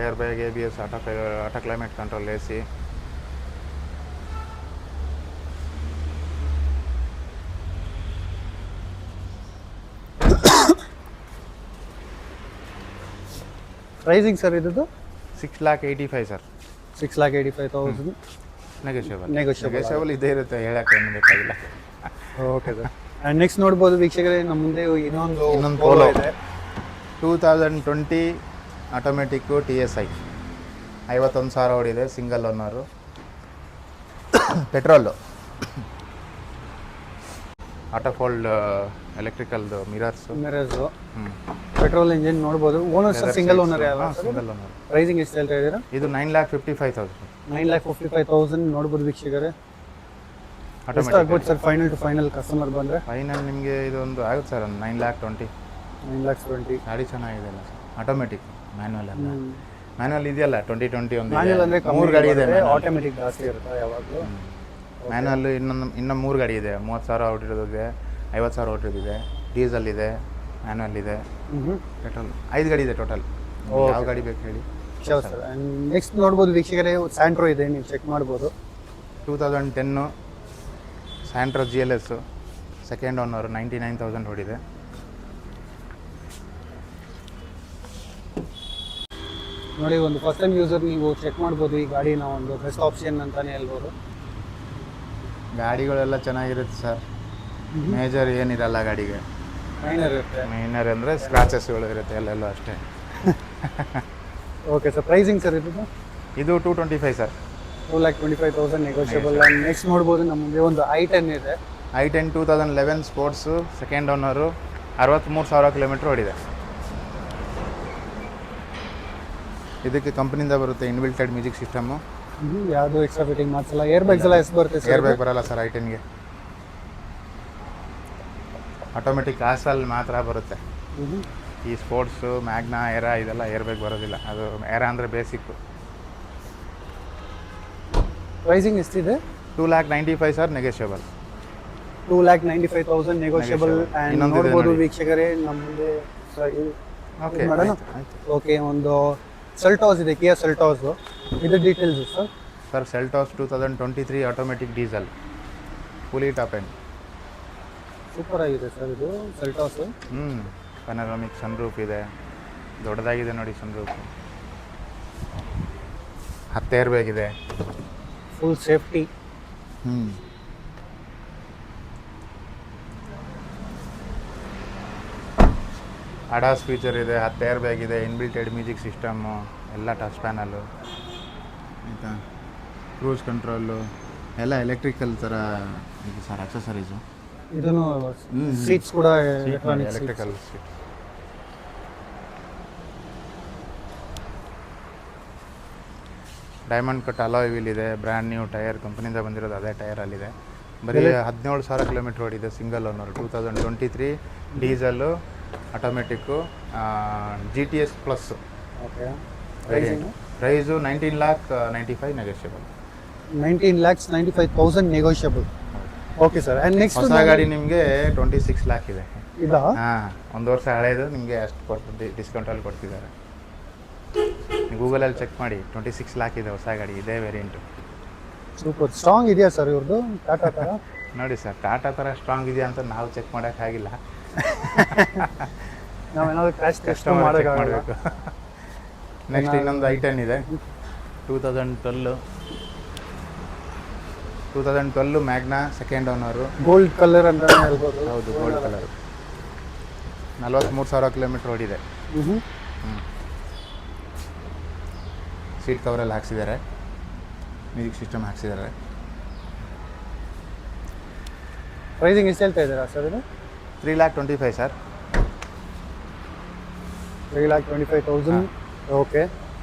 air bag, ABS, auto climate control, AC. Pricing sir ಇದು? 6,85,000 ಸರ್. 6,85,000 ನೆಗೋಷಿಯಬಲ್ ಇದೇ ಇರುತ್ತೆ, ಹೇಳಕ್ಕೆ ಏನು ಬೇಕಾಗಿಲ್ಲ. Okay sir. ಆ್ಯಂಡ್ ನೆಕ್ಸ್ಟ್ ನೋಡ್ಬೋದು ವೀಕ್ಷಕರೇ, ನಮ್ಮ ಮುಂದೆ ಇನ್ನೊಂದು ಪೋಲೋ ಇದೆ, 2020 ಆಟೋಮೆಟಿಕ್ಕು, TSI, 51,000 ಓಡಿದೆ, single owner, petrol. Auto fold ಎಲೆಕ್ಟ್ರಿಕಲ್ದು ಮಿರರ್ಸು. ಮಿರರ್ಸು, ಪೆಟ್ರೋಲ್ ಇಂಜಿನ್ ನೋಡ್ಬೋದು. ಓನರ್ ಸರ್ ಸಿಂಗಲ್ ಓನರ್ ಯಾವ? Single owner. ಪ್ರೈಸಿಂಗ್ ಎಷ್ಟು ಹೇಳ್ತಾ ಇದ್ದೀರಾ? ಇದು 9,55,000. 9,55,000 ನೋಡ್ಬೋದು ವೀಕ್ಷಕರೇ. ಎಷ್ಟು ಆಗ್ಬೋದು sir final to final customer ಬಂದರೆ? ಫೈನಲ್ ನಿಮಗೆ ಇದೊಂದು ಆಗುತ್ತೆ ಸರ್, ಒಂದು 9,20,000. 9,20,000. ಗಾಡಿ ಚೆನ್ನಾಗಿದೆ ಅಲ್ಲ ಸರ್, ಆಟೋಮೆಟಿಕ್. ಮ್ಯಾನ್ಯಲ್ ಅಲ್ಲ, ಮ್ಯಾನ್ಯಲ್ ಇದೆಯಲ್ಲ 2020 ಒಂದು ಮ್ಯಾನ್ಯಲ್ ಅಂದರೆ 3 ಗಾಡಿ ಇದೆ. ಆಟೋಮೆಟಿಕ್ ಜಾಸ್ತಿ ಇರುತ್ತೆ ಯಾವಾಗಲೂ. ಮ್ಯಾನ್ಯಲ್ ಇನ್ನೂ 3 ಗಾಡಿ ಇದೆ. 30,000 ಹೊಟ್ಟಿರೋದಿದೆ, 50,000 ಹೊಟ್ಟಿರೋದಿದೆ, ಡೀಸೆಲ್ ಇದೆ, ಮ್ಯಾನ್ಯಲ್ ಇದೆ, ಪೆಟ್ರೋಲ್. 5 ಗಾಡಿ ಇದೆ ಟೋಟಲ್. ಯಾವ ಗಾಡಿ ಬೇಕು ಹೇಳಿ. Sure sir. ನೆಕ್ಸ್ಟ್ ನೋಡ್ಬೋದು ವೀಕ್ಷಕರೇ, ಸ್ಯಾಂಟ್ರೋ ಇದೆ, ನೀವು ಚೆಕ್ ಮಾಡ್ಬೋದು. 2010 ಸ್ಯಾಂಟ್ರೋ GLS, ಸೆಕೆಂಡ್ ಓನರ್, 99,000 ಹೊಡಿದೆ. ನೋಡಿ, ಒಂದು ಫಸ್ಟ್ ಟೈಮ್ ಯೂಸರ್ ನೀವು ಚೆಕ್ ಮಾಡ್ಬೋದು ಈ ಗಾಡಿನ. ಒಂದು ಬೆಸ್ಟ್ ಆಪ್ಷನ್ ಅಂತಾನೆ ಹೇಳ್ಬೋದು. ಗಾಡಿಗಳೆಲ್ಲ ಚೆನ್ನಾಗಿರುತ್ತೆ ಸರ್, ಮೇಜರ್ ಏನಿರಲ್ಲ ಗಾಡಿಗೆ. ಮೈನರ್ ಇರುತ್ತೆ. ಮೈನರ್ ಅಂದರೆ ಸ್ಕ್ರಾಚಸ್ಗಳು ಇರುತ್ತೆ ಎಲ್ಲೆಲ್ಲೋ ಅಷ್ಟೇ. Okay sir. ಪ್ರೈಸಿಂಗ್ ಸರ್ ಇದು? ಇದು 225 ಸರ್. 2,25,000 ನೆಗೋಷಿಯಬಲ್. ನೆಕ್ಸ್ಟ್ ನೋಡ್ಬೋದು ನಮ್ಮ ಮುಂದೆ ಒಂದು i10 ಇದೆ. i10 2011 sports, second owner, 63,000 kilometre ಓಡಿದೆ. ಇದಕ್ಕೆ ಕಂಪ್ನಿಯಿಂದ ಬರುತ್ತೆ ಇನ್ಬಿಲ್ಟೆಡ್ ಮ್ಯೂಸಿಕ್ ಸಿಸ್ಟಮು. ಯಾವುದು ಎಕ್ಸ್ಟ್ರಾ ಫಿಟ್ಟಿಂಗ್ ಮಾಡಿಸಲ್ಲ. ಏರ್ ಬ್ಯಾಗ್ಸ್ ಎಲ್ಲ ಎಷ್ಟು ಬರುತ್ತೆ ಸರ್? ಏರ್ ಬ್ಯಾಗ್ ಬರಲ್ಲ ಸರ್ i10ಗೆ. ಆಟೋಮೆಟಿಕ್ ಕಾಸಲ್ಲಿ ಮಾತ್ರ ಬರುತ್ತೆ. ಈ ಸ್ಪೋರ್ಟ್ಸು, ಮ್ಯಾಗ್ನಾ, ಏರಾ ಇದೆಲ್ಲ ಏರ್ ಬ್ಯಾಗ್ ಬರೋದಿಲ್ಲ. ಅದು ಏರಾ ಅಂದರೆ ಬೇಸಿಕ್ಕು. ಪ್ರೈಸಿಂಗ್ ಎಷ್ಟಿದೆ? 2,95,000 ಸರ್, ನೆಗೋಷಿಯಬಲ್. 2,95,000 ನೆಗೋಷಿಯಬಲ್. ಆ್ಯಂಡ್ ನೋಡ್ಬೋದು ವೀಕ್ಷಕರೇ ನಮ್ಮ ಮುಂದೆ. ಮಾಡೋಣ. ಓಕೆ, ಒಂದು ಸೆಲ್ಟಾಸ್ ಇದೆ, ಕಿಯಾ ಸೆಲ್ಟಾಸು. ಇದು details sir? Sir Seltos 2023 automatic diesel, fully top end. Super ಆಗಿದೆ ಸರ್ ಇದು ಸೆಲ್ಟಾಸು. ಪನರಾಮಿಕ್ ಸನ್ರೂಫ್ ಇದೆ, ದೊಡ್ಡದಾಗಿದೆ ನೋಡಿ ಸನ್ರೂಫ್. 10 ಏರ್ ಬ್ಯಾಗ್ ಇದೆ, ಫುಲ್ ಸೇಫ್ಟಿ. ಅಡಾಸ್ ಫೀಚರ್ ಇದೆ, 10 ಏರ್ ಬ್ಯಾಗ್ ಇದೆ, ಇನ್ಬಿಲ್ಟೆಡ್ ಮ್ಯೂಸಿಕ್ ಸಿಸ್ಟಮ್ಮು, ಎಲ್ಲ ಟಚ್ ಪ್ಯಾನಲ್ಲು, ಆಯಿತಾ, ಕ್ರೂಸ್ ಕಂಟ್ರೋಲು ಎಲ್ಲ ಎಲೆಕ್ಟ್ರಿಕಲ್ ಥರ ಇದೆ ಸರ್. ಅಕ್ಸೆಸರೀಸು ಇದನ್ನು ಸೀಟ್ಸ್ ಕೂಡ electrical seat. Diamond cut alloy wheel ಇದೆ, ಬ್ರ್ಯಾಂಡ್ ನ್ಯೂ ಟೈರ್, ಕಂಪ್ನಿಯಿಂದ ಬಂದಿರೋದು ಅದೇ ಟೈರಲ್ಲಿದೆ. ಬರೀ 17,000 ಕಿಲೋಮೀಟ್ರ್ ಓಡಿದೆ, single owner, 2023 diesel, automatic, GTS plus. Okay. Price 19,95,000 negotiable. 19,95,000 negotiable. Okay sir. And next ಹೊಸ ಗಾಡಿ ನಿಮಗೆ 26 lakh ಇದೆ. ಇದಾ? ಹಾಂ, 1 ವರ್ಷ ಹಳೇದು ನಿಮಗೆ ಅಷ್ಟು ಕೊಟ್ಟು ಡಿಸ್ಕೌಂಟಲ್ಲಿ ಕೊಡ್ತಿದ್ದಾರೆ. ಗೂಗಲಲ್ಲಿ ಚೆಕ್ ಮಾಡಿ, 26 lakh ಇದೆ ಹೊಸ ಗಾಡಿ, ಇದೇ ವೇರಿಯಂಟು. ಸೂಪರ್ ಸ್ಟ್ರಾಂಗ್ ಇದೆಯಾ ಸರ್ ಇವ್ರದ್ದು ಟಾಟಾ ಥರ? ನೋಡಿ ಸರ್, ಟಾಟಾ ಥರ ಸ್ಟ್ರಾಂಗ್ ಇದೆಯಾ ಅಂತ ನಾವು ಚೆಕ್ ಮಾಡೋಕ್ಕಾಗಿಲ್ಲ. ನಾವೇನಾದ್ರು ಕ್ರ್ಯಾಶ್ ಟೆಸ್ಟ್ ಮಾಡಬೇಕು. ನೆಕ್ಸ್ಟ್ ಇನ್ನೊಂದು i10 ಇದೆ, 2012 Magna, second owner, gold colour ಅಂತ ಹೇಳ್ಬೋದು. ಹೌದು, ಗೋಲ್ಡ್ ಕಲರ್. 43,000 ಕಿಲೋಮೀಟ್ರ್ ಓಡಿದೆ. ಸೀಟ್ ಕವರಲ್ಲಿ ಹಾಕ್ಸಿದ್ದಾರೆ, ಮ್ಯೂಸಿಕ್ ಸಿಸ್ಟಮ್ ಹಾಕ್ಸಿದ್ದಾರೆ. ಪ್ರೈಸಿಂಗ್ ಎಷ್ಟು ಹೇಳ್ತಾ ಇದ್ದೀರಾ ಸರ್ ಇದು? 3,25,000 ಸರ್. 3,25,000. ಓಕೆ.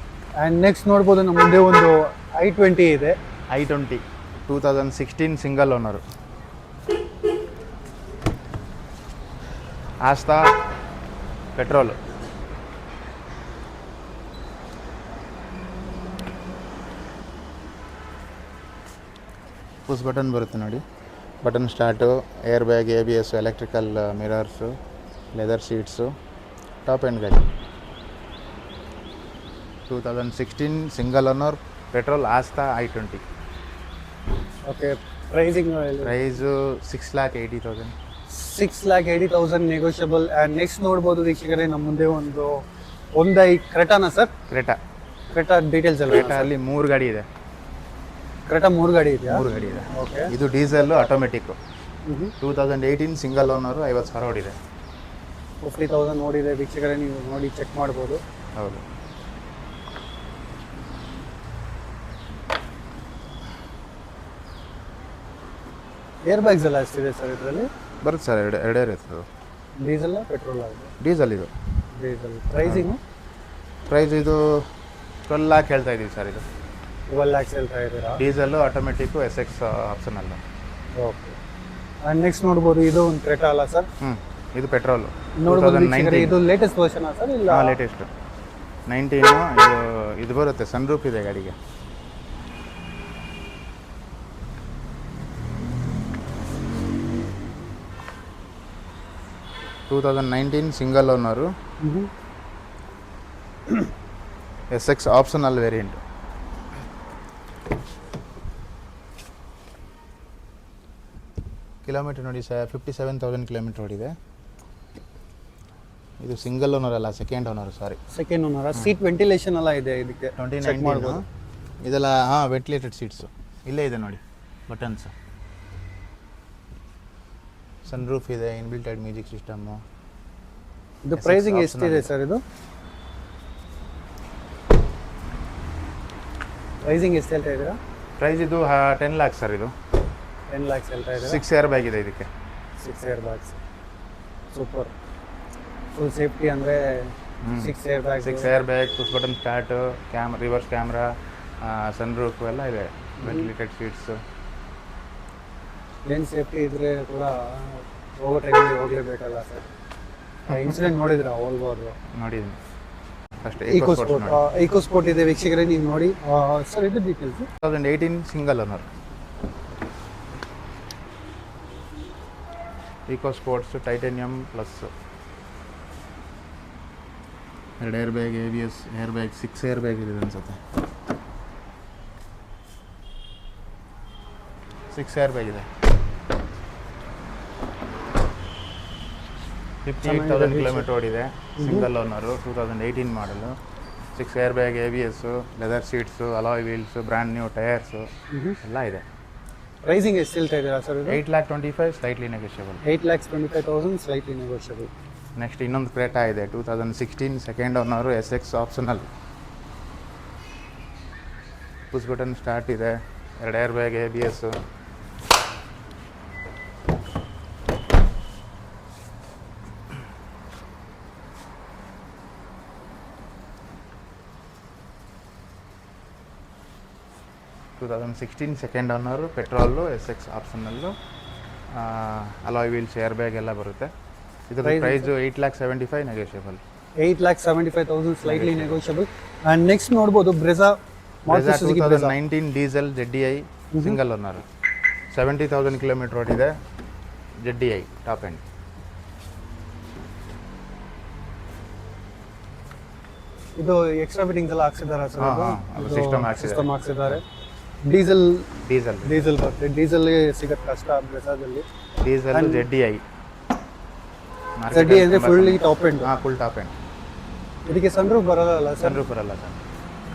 ಆ್ಯಂಡ್ ನೆಕ್ಸ್ಟ್ ನೋಡ್ಬೋದು ನಮ್ಮ ಮುಂದೆ ಒಂದು i20 ಇದೆ. i20 2016 single owner, Asta petrol. Push button ಬರುತ್ತೆ ನೋಡಿ, button start, air bag, ABS, electrical mirrors, leather seats, top end ಗಾಡಿ. 2016 single owner, petrol, Asta i20. Okay. Pricing price 6,80,000. 6,80,000 negotiable. And next ನೋಡ್ಬೋದು ವೀಕ್ಷಕರೇ ನಮ್ಮ ಮುಂದೆ ಒಂದು Hyundai ಕ್ರೆಟಾನಾ ಸರ್? ಕ್ರೆಟಾ ಡೀಟೇಲ್ಸ್ ಎಲ್ಲ? ಕ್ರೆಟಾ ಅಲ್ಲಿ 3 ಗಾಡಿ ಇದೆ. ಕ್ರೆಟಾ 3 ಗಾಡಿ ಇದೆಯಾ? 3 ಗಾಡಿ ಇದೆ. ಓಕೆ. ಇದು ಡೀಸೆಲ್ಲು, ಆಟೋಮೆಟಿಕ್ಕು, 2018 ಸಿಂಗಲ್ ಓನರು, 50,000 ಓಡಿದೆ. 50,000 ನೋಡಿದೆ ವೀಕ್ಷಕರೇ, ನೀವು ನೋಡಿ ಚೆಕ್ ಮಾಡ್ಬೋದು. ಹೌದು. ಏರ್ ಬ್ಯಾಗ್ಸ್ ಎಲ್ಲ ಎಷ್ಟಿದೆ ಸರ್ ಇದರಲ್ಲಿ? ಬರುತ್ತೆ ಸರ್, ಎರಡೇ ಇರುತ್ತೆ ಅದು. ಡೀಸೆಲ್ ಪೆಟ್ರೋಲ್ ಆಗಿದೆ? ಡೀಸೆಲ್ ಇದು. ಡೀಸೆಲ್. ಪ್ರೈಸಿಂಗು? ಪ್ರೈಸ್ ಇದು 12 ಲ್ಯಾಕ್ ಹೇಳ್ತಾ ಇದ್ದೀವಿ ಸರ್. ಇದು 12 lakhs ಹೇಳ್ತಾ ಇದ್ದೀರಾ? Diesel, automatic, SX optional. Okay. And next ನೋಡ್ಬೋದು, ಇದು ಒಂದು ಕ್ರೆಟಾ ಅಲ್ಲ ಸರ್? ಇದು ಪೆಟ್ರೋಲು. ನೋಡ್ಬೋದು ವೀಕ್ಷಕರೇ, ಇದು ಲೇಟೆಸ್ಟ್ ವರ್ಷನಾ ಸರ್? ಇಲ್ಲ, ಲೇಟೆಸ್ಟು 19. ಇದು ಬರುತ್ತೆ, ಸನ್ ರೂಫ್ ಇದೆ ಗಾಡಿಗೆ. Two 2019 single owner, SX optional variant. Kilometre ನೋಡಿ ಸರ್, 57,000 ಕಿಲೋಮೀಟರ್ ಓಡಿದೆ. ಇದು ಸಿಂಗಲ್ ಓನರ್ ಅಲ್ಲ, ಸೆಕೆಂಡ್ ಓನರ್. ಸಾರಿ, ಸೆಕೆಂಡ್ ಓನರ್. ಸೀಟ್ ವೆಂಟಿಲೇಷನ್ ಎಲ್ಲ ಇದೆ ಇದಕ್ಕೆ? 2019 ಇದೆಲ್ಲ. ವೆಂಟಿಲೇಟೆಡ್ ಸೀಟ್ಸು ಇಲ್ಲೇ ಇದೆ ನೋಡಿ, ಬಟನ್ಸ್. ಸನ್ ರೂಫ್ ಇದೆ, ಇನ್ಬಿಲ್ಟೆಡ್ ಮ್ಯೂಸಿಕ್ ಸಿಸ್ಟಮ್ಮು. ಇದು ಪ್ರೈಸಿಂಗ್ ಎಷ್ಟಿದೆ ಸರ್? ಇದು ಪ್ರೈಸಿಂಗ್ ಎಷ್ಟು ಹೇಳ್ತಾ ಇದ್ದೀರಾ? ಪ್ರೈಸ್ ಇದು 10 lakhs ಸರ್. ಇದು 10 lakhs ಹೇಳ್ತಾ ಇದ್ದೀರಾ? 6 ಏರ್ ಬ್ಯಾಗ್ ಇದೆ ಇದಕ್ಕೆ. 6 air bags. Super. Full safety ಅಂದರೆ 6 air bag. 6 air bag, push button start, reverse camera, sun roof ಎಲ್ಲ ಇದೆ, ವೆಂಟಿಲೇಟೆಡ್ ಸೀಟ್ಸು. ಏನು ಸೇಫ್ಟಿ ಇದ್ರೆ ಕೂಡ ಹೋಗೋ ಟೈಮಲ್ಲಿ ಹೋಗಲೇಬೇಕಲ್ಲ ಸರ್? ಇನ್ಸಿಡೆಂಟ್ ನೋಡಿದ್ರಾ ಹೋಗ್ಬೋದು? ನೋಡಿದ್ದೀನಿ ಫಸ್ಟ್. ಈಕೋ ಸ್ಪೋರ್ಟ್ ಇದೆ ವೀಕ್ಷಕರೇ, ನೀವು ನೋಡಿ ಸರ್. ಇದು details 2018 single owner. Eco Sports titanium plus. 2 air bag, ABS air bag, 6 air bag ಇದೆ ಅನ್ಸುತ್ತೆ. 6 ಏರ್ ಬ್ಯಾಗ್ ಇದೆ. 58,000 ಕಿಲೋಮೀಟರ್ ಓಡಿದೆ. ಸಿಂಗಲ್ ಓನರು, 2018 ಮಾಡಲು. 6 air bag, ABS, leather seats, alloy wheels, brand new tyres ಎಲ್ಲ ಇದೆ. ಪ್ರೈಸಿಂಗ್ ಎಷ್ಟು ಹೇಳ್ತಾ ಇದ್ದೀರಾ sir? 8,25,000 slightly negotiable. 8,25,000 slightly negotiable. Next ಇನ್ನೊಂದು ಕ್ರೇಟಾ ಇದೆ, 2016 second owner, SX optional. Push button start ಇದೆ, 2 air bag, ABS. Two 2016 second owner, petrol, SX optional, alloy wheels, air bag ಎಲ್ಲ ಬರುತ್ತೆ. ಇದರ price 8,75,000 negotiable. 8,75,000 slightly negotiable. And next ನೋಡ್ಬೋದು Brezza 2019 diesel ZDI single owner, 70,000 kilometre ಓಡಿದೆ. ZDI top end. ಇದು extra fittings ಎಲ್ಲ ಹಾಕ್ಸಿದ್ದಾರೆ sir? ಅದು system ಹಾಕ್ಸಿದ್ದಾರೆ. Diesel diesel ಬರುತ್ತೆ. Diesel ಸಿಗತ್ತೆ ಕಷ್ಟ ಬ್ರೆಜಾದಲ್ಲಿ. ಡೀಸೆಲ್ ZDI ಅಂದರೆ fully top end. Full top end. ಇದಕ್ಕೆ ಸನ್ ರೂಫ್ ಬರಲ್ಲ ಸರ್? ಸನ್ ರೂಫ್ ಬರಲ್ಲ ಸರ್.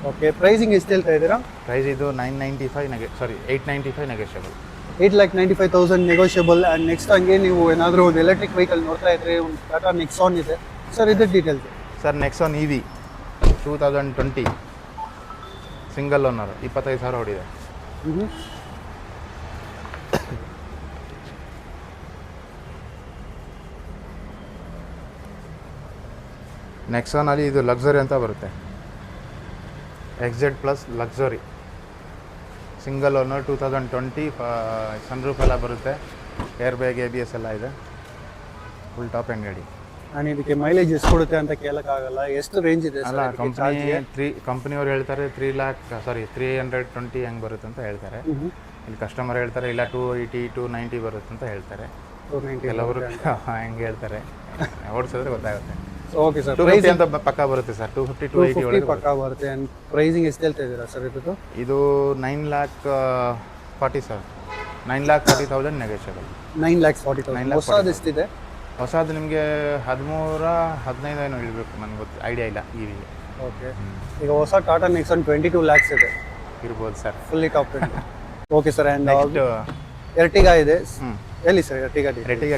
ಓಕೆ. ಪ್ರೈಸಿಂಗ್ ಎಷ್ಟು ಹೇಳ್ತಾ ಇದ್ದೀರಾ? ಪ್ರೈಸ್ ಇದು 895 ನೆಗೋಷಿಯಬಲ್. 8,95,000 ನೆಗೋಷಿಯಬಲ್. ಆ್ಯಂಡ್ ನೆಕ್ಸ್ಟ್ ಹಂಗೆ ನೀವು ಏನಾದರೂ ಒಂದು ಎಲೆಕ್ಟ್ರಿಕ್ ವೆಹಿಕಲ್ ನೋಡ್ತಾ ಇದ್ರೆ, ಒಂದು ಟಾಟಾ ನೆಕ್ಸಾನ್ ಇದೆ ಸರ್. ಇದ್ರ details sir. Nexon EV 2020 single owner, 25,000 ಓಡಿದೆ. ನೆಕ್ಸಾನಲ್ಲಿ ಇದು ಲಕ್ಸುರಿ ಅಂತ ಬರುತ್ತೆ, XZ plus luxury single owner, 2020. Sun roof ಎಲ್ಲ ಬರುತ್ತೆ, ಏರ್ ಬ್ಯಾಗ್, ABS ಎಲ್ಲ ಇದೆ, ಫುಲ್ ಟಾಪ್ ಎಂಡ್ ಗಾಡಿ. ನಾನು ಇದಕ್ಕೆ ಮೈಲೇಜ್ ಎಷ್ಟು ಕೊಡುತ್ತೆ ಅಂತ ಕೇಳೋಕ್ಕಾಗಲ್ಲ. ಎಷ್ಟು ರೇಂಜ್ ಇದೆ ಅಲ್ಲ, ಕಂಪ್ನಿಯವ್ರು ಹೇಳ್ತಾರೆ 320 ಹೆಂಗೆ ಬರುತ್ತೆ ಅಂತ ಹೇಳ್ತಾರೆ. ಇಲ್ಲಿ ಕಸ್ಟಮರ್ ಹೇಳ್ತಾರೆ ಇಲ್ಲ 280, 290 ಬರುತ್ತೆ ಅಂತ ಹೇಳ್ತಾರೆ. ಕೆಲವರು ಹೆಂಗೆ ಹೇಳ್ತಾರೆ, ಓಡಿಸಿದ್ರೆ ಗೊತ್ತಾಗುತ್ತೆ. Okay sir. 250 ಅಂತ ಪಕ್ಕ ಬರುತ್ತೆ ಸರ್. 250, 280 ಒಳಗೆ ಪಕ್ಕ ಬರುತ್ತೆ. ಆ್ಯಂಡ್ ಪ್ರೈಸಿಂಗ್ ಎಷ್ಟು ಹೇಳ್ತಾ ಇದ್ದೀರಾ ಸರ್ ಇದು? ಇದು 9,40,000 ಸರ್. 9,40,000 ನೆಗೋಷಿಯಬಲ್. 9,40,000. ಹೊಸದು ಎಷ್ಟಿದೆ? ಹೊಸದು ನಿಮಗೆ 13-15 ಏನೋ ಇರಬೇಕು, ನನಗೆ ಗೊತ್ತು, ಐಡಿಯಾ ಇಲ್ಲ EV. ಓಕೆ. ಈಗ ಹೊಸ ಟಾಟಾ ನೆಕ್ಸಾನ್ 22 lakhs ಇದೆ ಇರ್ಬೋದು sir, fully top end. Okay sir. And next Ertiga ಇದೆ. ಎಲ್ಲಿ ಸರ್ ಎರ್ಟಿಗಾ?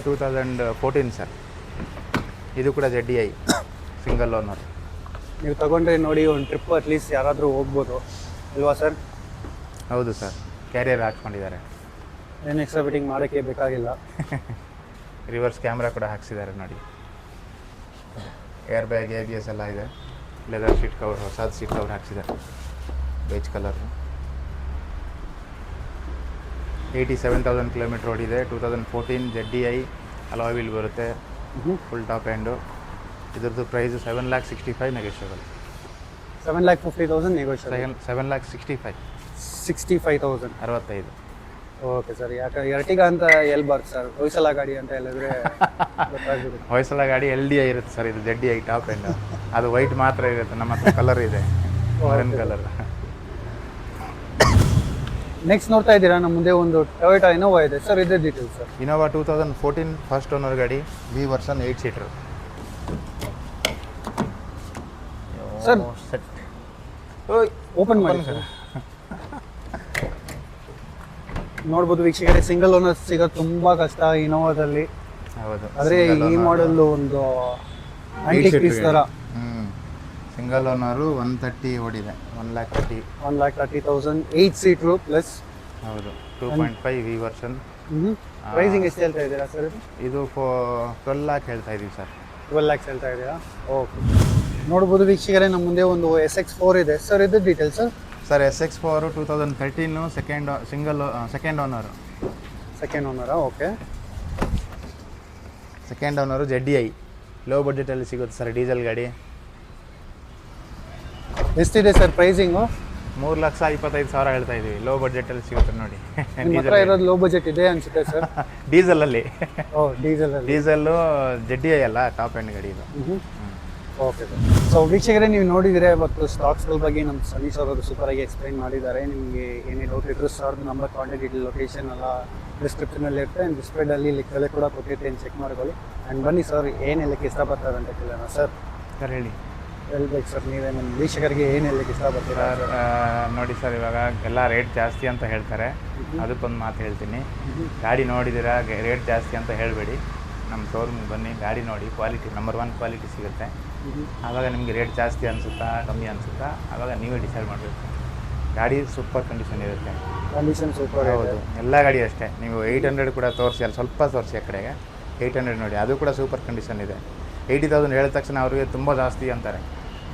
2014 ಸರ್. ಇದು ಕೂಡ ZDI ಸಿಂಗಲ್ ಓನರ್. ನೀವು ತಗೊಂಡ್ರೆ ನೋಡಿ, ಒಂದು ಟ್ರಿಪ್ ಅಟ್ಲೀಸ್ಟ್ ಯಾರಾದರೂ ಹೋಗ್ಬೋದು ಅಲ್ವಾ ಸರ್? ಹೌದು ಸರ್, ಕ್ಯಾರಿಯರ್ ಹಾಕ್ಕೊಂಡಿದ್ದಾರೆ. ಏನು ಎಕ್ಸ್ಟ್ರಾ ಫಿಟ್ಟಿಂಗ್ ಮಾಡೋಕ್ಕೆ ಬೇಕಾಗಿಲ್ಲ. ರಿವರ್ಸ್ ಕ್ಯಾಮ್ರಾ ಕೂಡ ಹಾಕ್ಸಿದ್ದಾರೆ ನೋಡಿ. ಏರ್ ಬ್ಯಾಗ್ ABS ಎಲ್ಲ ಇದೆ. ಲೆದರ್ ಸೀಟ್ ಕವರ್, ಹೊಸದು ಸೀಟ್ ಕವರ್ ಹಾಕ್ಸಿದ್ದಾರೆ ಬೇಜ್ ಕಲರ್. 87,000 ಕಿಲೋಮೀಟರ್ ಓಡಿದೆ. 2014 ZDI ಅಲಾಯ್ ವೀಲ್ ಬರುತ್ತೆ, ಫುಲ್ ಟಾಪ್ ಎಂಡು. ಇದ್ರದ್ದು price 7,65,000 negotiable. 7,50,000 negotiable. 7,65,000. 65,000. 65. Okay sir. ಯಾಕೆ ಎರ್ಟಿಗಾ ಅಂತ ಎಲ್ಲಿ ಬರುತ್ತೆ ಸರ್? ಹೊಯ್ಸಳ ಗಾಡಿ ಅಂತ ಹೇಳಿದ್ರೆ ಗೊತ್ತಾಗ್ಬಿಡುತ್ತೆ. ಹೊಯ್ಸಳ ಗಾಡಿ LDI ಇರುತ್ತೆ ಸರ್, ಇದು ZDI ಟಾಪ್ ಎಂಡ್. ಅದು ವೈಟ್ ಮಾತ್ರ ಇರುತ್ತೆ, ನಮ್ಮ ಹತ್ರ ಕಲರ್ ಇದೆ, ಮರನ್ ಕಲರ್. ನೆಕ್ಸ್ಟ್ ನೋಡ್ತಾ ಇದ್ದೀರಾ ನಮ್ಮ ಮುಂದೆ ಒಂದು ಟೊಯೋಟಾ ಇನೋವಾ ಇದೆ ಸರ್, ಇದೇ details sir. Innova 2014 first owner ಗಾಡಿ, V version 8 seater sir. Set open ಮಾಡಿ ಸರ್. ನೋಡ್ಬೋದು ವೀಕ್ಷಕರೇ, ಸಿಂಗಲ್ ಓನರ್ ಸಿಗೋದು ತುಂಬಾ ಕಷ್ಟ ಇನೋವಾದಲ್ಲಿ. ಹೌದು, ಆದರೆ ಈ ಮಾಡೆಲ್ ಒಂದು ಆಂಟಿಕ್ ಪೀಸ್ ಥರ. ಸಿಂಗಲ್ ಓನರು 130 ಓಡಿದೆ. 1,30,000 8 ಸೀಟ್ರು ಪ್ಲಸ್. ಹೌದು, 2.5 V ವರ್ಷನ್. ಪ್ರೈಸಿಂಗ್ ಎಷ್ಟು ಹೇಳ್ತಾ ಇದ್ದೀರಾ ಸರ್? ಇದು 12 lakh ಹೇಳ್ತಾ ಇದ್ದೀವಿ ಸರ್. 12 lakhs ಹೇಳ್ತಾ ಇದ್ದೀರಾ? ಓಕೆ. ನೋಡ್ಬೋದು ವೀಕ್ಷಕರೇ, ನಮ್ಮ ಮುಂದೆ ಒಂದು SX4 ಇದೆ ಸರ್, ಇದು details sir. Sir SX4 2013 second owner. Second ಓನರಾ? Okay. Second owner ZDI low ಬಡ್ಜೆಟಲ್ಲಿ ಸಿಗುತ್ತೆ ಸರ್, ಡೀಸೆಲ್ ಗಾಡಿ. ಎಷ್ಟಿದೆ ಸರ್ ಪ್ರೈಸಿಂಗು? 3,25,000 ಹೇಳ್ತಾ ಇದ್ದೀವಿ. ಲೋ ಬಡ್ಜೆಟಲ್ಲಿ ಸಿಗುತ್ತೆ ನೋಡಿ. ನಿಮ್ಮ ಹತ್ರ ಇರೋದು ಲೋ ಬಜೆಟ್ ಇದೆ ಅನ್ಸುತ್ತೆ ಸರ್. ಡೀಸೆಲಲ್ಲಿ. ಓ, ಡೀಸೆಲಲ್ಲಿ. ಡೀಸೆಲ್ಲು ZDI ಅಲ್ಲ, ಟಾಪ್ ಎಂಡ್ ಗಾಡಿ ಇದು. Okay sir. ಸೊ ವೀಕ್ಷಕರೇ, ನೀವು ನೋಡಿದರೆ ಇವತ್ತು ಸ್ಟಾಕ್ಸ್ಗಳ ಬಗ್ಗೆ ನಮ್ಮ ಸನೀಶ್ ಅವರು ಸೂಪರಾಗಿ ಎಕ್ಸ್ಪ್ಲೈನ್ ಮಾಡಿದ್ದಾರೆ. ನಿಮಗೆ ಏನೇ ಡೌಟ್ ಇದ್ದರೂ sir number, contact detail, location ಎಲ್ಲ ಡಿಸ್ಕ್ರಿಪ್ಷನಲ್ಲಿ ಇರುತ್ತೆ. ಆ್ಯಂಡ್ ಡಿಸ್ಪ್ಲೇದಲ್ಲಿ ಲಿಕ್ಕಲ್ಲೇ ಕೂಡ ಕೊಟ್ಟಿರ್ತೀನಿ, ಚೆಕ್ ಮಾಡ್ಕೊಳ್ಳಿ. ಆ್ಯಂಡ್ ಬನ್ನಿ ಸರ್, ಏನು ಹೇಳಕ್ಕೆ ಇಷ್ಟಪಡ್ತಾರೆ ಅಂತ ಕೇಳೋಣ ಸರ್. ಸರ್ ಹೇಳಿ. ಹೇಳ್ಬೇಕು ಸರ್, ನೀವೇ ನಮ್ಮ ವೀಕ್ಷಕರಿಗೆ ಏನು ಹೇಳಕ್ಕೆ ಇಷ್ಟಪಡ್ತೀರಾ? ನೋಡಿ ಸರ್, ಇವಾಗ ಎಲ್ಲ ರೇಟ್ ಜಾಸ್ತಿ ಅಂತ ಹೇಳ್ತಾರೆ. ಅದಕ್ಕೊಂದು ಮಾತು ಹೇಳ್ತೀನಿ, ಗಾಡಿ ನೋಡಿದ್ದೀರಾ, ರೇಟ್ ಜಾಸ್ತಿ ಅಂತ ಹೇಳಬೇಡಿ. ನಮ್ಮ ಶೋರೂಮ್ಗೆ ಬನ್ನಿ, ಗಾಡಿ ನೋಡಿ, ಕ್ವಾಲಿಟಿ ನಂಬರ್ 1 ಕ್ವಾಲಿಟಿ ಸಿಗುತ್ತೆ. ಆವಾಗ ನಿಮಗೆ ರೇಟ್ ಜಾಸ್ತಿ ಅನಿಸುತ್ತಾ ಕಮ್ಮಿ ಅನಿಸುತ್ತಾ ಆವಾಗ ನೀವೇ ಡಿಸೈಡ್ ಮಾಡಬೇಕು. ಗಾಡಿ ಸೂಪರ್ ಕಂಡೀಷನ್ ಇರುತ್ತೆ. Condition super. ಹೌದು, ಎಲ್ಲ ಗಾಡಿ ಅಷ್ಟೇ. ನೀವು 800 ಕೂಡ ತೋರಿಸಿ, ಅಲ್ಲಿ ಸ್ವಲ್ಪ ತೋರಿಸಿ ಆ ಕಡೆಗೆ. 800 ನೋಡಿ, ಅದು ಕೂಡ ಸೂಪರ್ ಕಂಡೀಷನ್ ಇದೆ. 80,000 ಹೇಳಿದ ತಕ್ಷಣ ಅವ್ರಿಗೆ ತುಂಬ ಜಾಸ್ತಿ ಅಂತಾರೆ.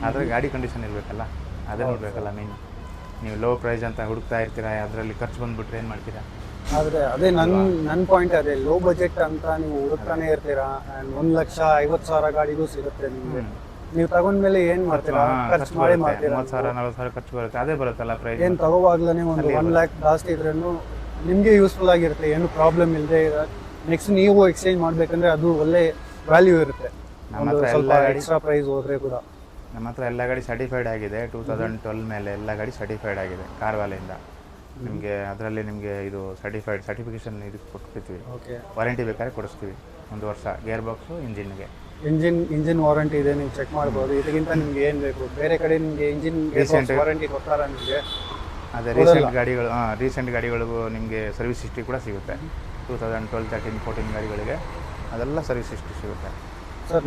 ಆದರೆ ಗಾಡಿ ಕಂಡೀಷನ್ ಇರಬೇಕಲ್ಲ, ಅದೇ ನೋಡಬೇಕಲ್ಲ ಮೇನ್. ನೀವು ಲೋ ಪ್ರೈಸ್ ಅಂತ ಹುಡುಕ್ತಾ ಇರ್ತೀರಾ, ಅದರಲ್ಲಿ ಖರ್ಚು ಬಂದುಬಿಟ್ರೆ ಏನು ಮಾಡ್ತೀರಾ? ಆದರೆ ಅದೇ ನನ್ನ ಪಾಯಿಂಟ್, ಅದೇ ಲೋ ಬಜೆಟ್ ಅಂತ ನೀವು ಹುಡುಕ್ತಾನೆ ಇರ್ತೀರಾ. ಆ್ಯಂಡ್ 1,50,000 ಗಾಡಿಗೂ ಸಿಗುತ್ತೆ ನಿಮಗೆ. ನೀವು ತಗೊಂಡ್ಮೇಲೆ ಏನು ಮಾಡ್ತೀರಾ? ಖರ್ಚು ಮಾಡಿ ಮಾಡ್ತೀರಾ. 30,000 40,000 ಖರ್ಚು ಬರುತ್ತೆ, ಅದೇ ಬರುತ್ತಲ್ಲ ಪ್ರೈಸ್. ಏನು ತಗೋವಾಗ್ಲೇ ಒಂದು 1 lakh ಜಾಸ್ತಿ ಇದ್ರೂ ನಿಮಗೆ ಯೂಸ್ಫುಲ್ ಆಗಿರುತ್ತೆ, ಏನು ಪ್ರಾಬ್ಲಮ್ ಇಲ್ಲದೆ. ನೆಕ್ಸ್ಟ್ ನೀವು ಎಕ್ಸ್ಚೇಂಜ್ ಮಾಡಬೇಕಂದ್ರೆ ಅದು ಒಳ್ಳೆ ವ್ಯಾಲ್ಯೂ ಇರುತ್ತೆ. ಸ್ವಲ್ಪ ಎಕ್ಸ್ಟ್ರಾ ಪ್ರೈಸ್ ಹೋದರೆ ಕೂಡ. ನಮ್ಮ ಹತ್ರ ಎಲ್ಲ ಗಾಡಿ ಸರ್ಟಿಫೈಡ್ ಆಗಿದೆ. 2012 ಮೇಲೆ ಎಲ್ಲ ಗಾಡಿ ಸರ್ಟಿಫೈಡ್ ಆಗಿದೆ ಕಾರ್ವಾಲೆಯಿಂದ. ನಿಮಗೆ ಅದರಲ್ಲಿ ನಿಮಗೆ ಇದು ಸರ್ಟಿಫಿಕೇಷನ್ ಇದು ಕೊಟ್ಬಿಡ್ತೀವಿ. ಓಕೆ. ವಾರಂಟಿ ಬೇಕಾದ್ರೆ ಕೊಡಿಸ್ತೀವಿ 1 ವರ್ಷ. ಗೇರ್ ಬಾಕ್ಸು, ಇಂಜಿನ್ ವಾರಂಟಿ ಇದೆ, ನೀವು ಚೆಕ್ ಮಾಡ್ಬೋದು. ಇದಕ್ಕಿಂತ ನಿಮ್ಗೆ ಏನು ಬೇಕು? ಬೇರೆ ಕಡೆ ನಿಮಗೆ ಇಂಜಿನ್ ವಾರಂಟಿ ಕೊಡ್ತಾರಾ ನಿಮಗೆ? ಅದೇ ರೀಸೆಂಟ್ ಗಾಡಿಗಳಿಗೂ ನಿಮಗೆ ಸರ್ವಿಸ್ ಹಿಸ್ಟ್ರಿ ಕೂಡ ಸಿಗುತ್ತೆ. 2012, 13, 14 ಗಾಡಿಗಳಿಗೆ ಅದೆಲ್ಲ ಸರ್ವಿಸ್ ಹಿಸ್ಟ್ರಿ ಸಿಗುತ್ತೆ ಸರ್.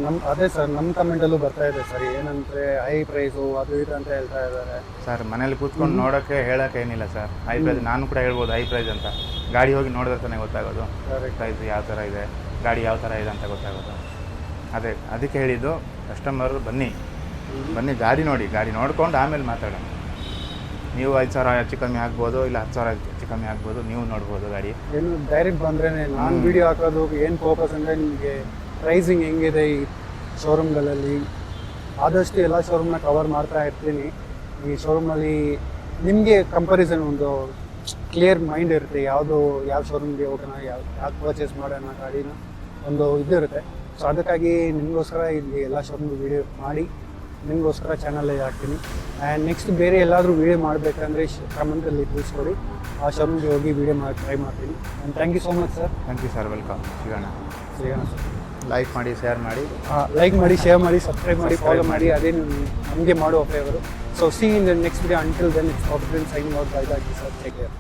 ನಮ್ಮ ಕಮೆಂಟಲ್ಲೂ ಬರ್ತಾ ಇದೆ ಸರ್, ಏನಂದರೆ ಹೈ ಪ್ರೈಸು ಅದು ಇದು ಅಂತ ಹೇಳ್ತಾ ಇದ್ದಾರೆ ಸರ್. ಮನೇಲಿ ಕೂತ್ಕೊಂಡು ನೋಡೋಕ್ಕೆ ಹೇಳೋಕೆ ಏನಿಲ್ಲ ಸರ್. ಹೈ ಪ್ರೈಸ್ ನಾನು ಕೂಡ ಹೇಳ್ಬೋದು ಹೈ ಪ್ರೈಸ್ ಅಂತ. ಗಾಡಿ ಹೋಗಿ ನೋಡಿದ್ರೆ ತಾನೇ ಗೊತ್ತಾಗೋದು ಪ್ರೈಸ್ ಯಾವ ಥರ ಇದೆ, ಗಾಡಿ ಯಾವ ಥರ ಇದೆ ಅಂತ ಗೊತ್ತಾಗೋದು. ಅದಕ್ಕೆ ಹೇಳಿದ್ದು, ಕಸ್ಟಮರ್ ಬನ್ನಿ ಗಾಡಿ ನೋಡಿ, ಗಾಡಿ ನೋಡ್ಕೊಂಡು ಆಮೇಲೆ ಮಾತಾಡೋಣ. ನೀವು 5,000 ಹೆಚ್ಚು ಕಮ್ಮಿ ಆಗ್ಬೋದು, ಇಲ್ಲ 10,000 ಹೆಚ್ಚು ಕಮ್ಮಿ ಆಗ್ಬೋದು, ನೀವು ನೋಡ್ಬೋದು ಗಾಡಿ. ಏನು ಡೈರೆಕ್ಟ್ ಬಂದ್ರೇ ನಾನು ವಿಡಿಯೋ ಹಾಕೋದು ಏನು ಫೋಕಸ್ ಅಂದರೆ ನಿಮಗೆ ಪ್ರೈಸಿಂಗ್ ಹೆಂಗಿದೆ ಈ ಶೋರೂಮ್ಗಳಲ್ಲಿ. ಆದಷ್ಟು ಎಲ್ಲ ಶೋರೂಮ್ನ ಕವರ್ ಮಾಡ್ತಾ ಇರ್ತೀನಿ. ಈ ಶೋರೂಮಲ್ಲಿ ನಿಮಗೆ ಕಂಪ್ಯಾರಿಸನ್ ಒಂದು ಕ್ಲಿಯರ್ ಮೈಂಡ್ ಇರುತ್ತೆ, ಯಾವ ಶೋರೂಮ್ಗೆ ಹೋಗೋಣ, ಯಾಕೆ ಪರ್ಚೇಸ್ ಮಾಡೋಣ ಗಾಡಿನ ಒಂದು ಇದಿರುತ್ತೆ. ಸೊ ಅದಕ್ಕಾಗಿ ನಿಮಗೋಸ್ಕರ ಇಲ್ಲಿ ಎಲ್ಲ ಶೋರೂಮ್ಗೆ ವೀಡಿಯೋ ಮಾಡಿ ನಿಮಗೋಸ್ಕರ ಚಾನಲಲ್ಲಿ ಹಾಕ್ತೀನಿ. ಆ್ಯಂಡ್ ನೆಕ್ಸ್ಟ್ ಬೇರೆ ಎಲ್ಲಾದರೂ ವೀಡಿಯೋ ಮಾಡಬೇಕಂದ್ರೆ ಕಮೆಂಟಲ್ಲಿ ತಿಳಿಸ್ಕೊಡಿ, ಆ ಶೋರೂಮ್ಗೆ ಹೋಗಿ ವೀಡಿಯೋ ಮಾಡಿ ಟ್ರೈ ಮಾಡ್ತೀನಿ. And thank you so much sir. Thank you sir, welcome. ಸಿಗೋಣ ಸರ್. ಲೈಕ್ ಮಾಡಿ, ಶೇರ್ ಮಾಡಿ. ಲೈಕ್ ಮಾಡಿ, ಶೇರ್ ಮಾಡಿ, ಸಬ್ಸ್ಕ್ರೈಬ್ ಮಾಡಿ, ಫಾಲೋ ಮಾಡಿ. ಅದೇ ನಮಗೆ ಮಾಡುವ favour. So see in the next video. Until then it's of friends signing out. Bye bye sir, take care.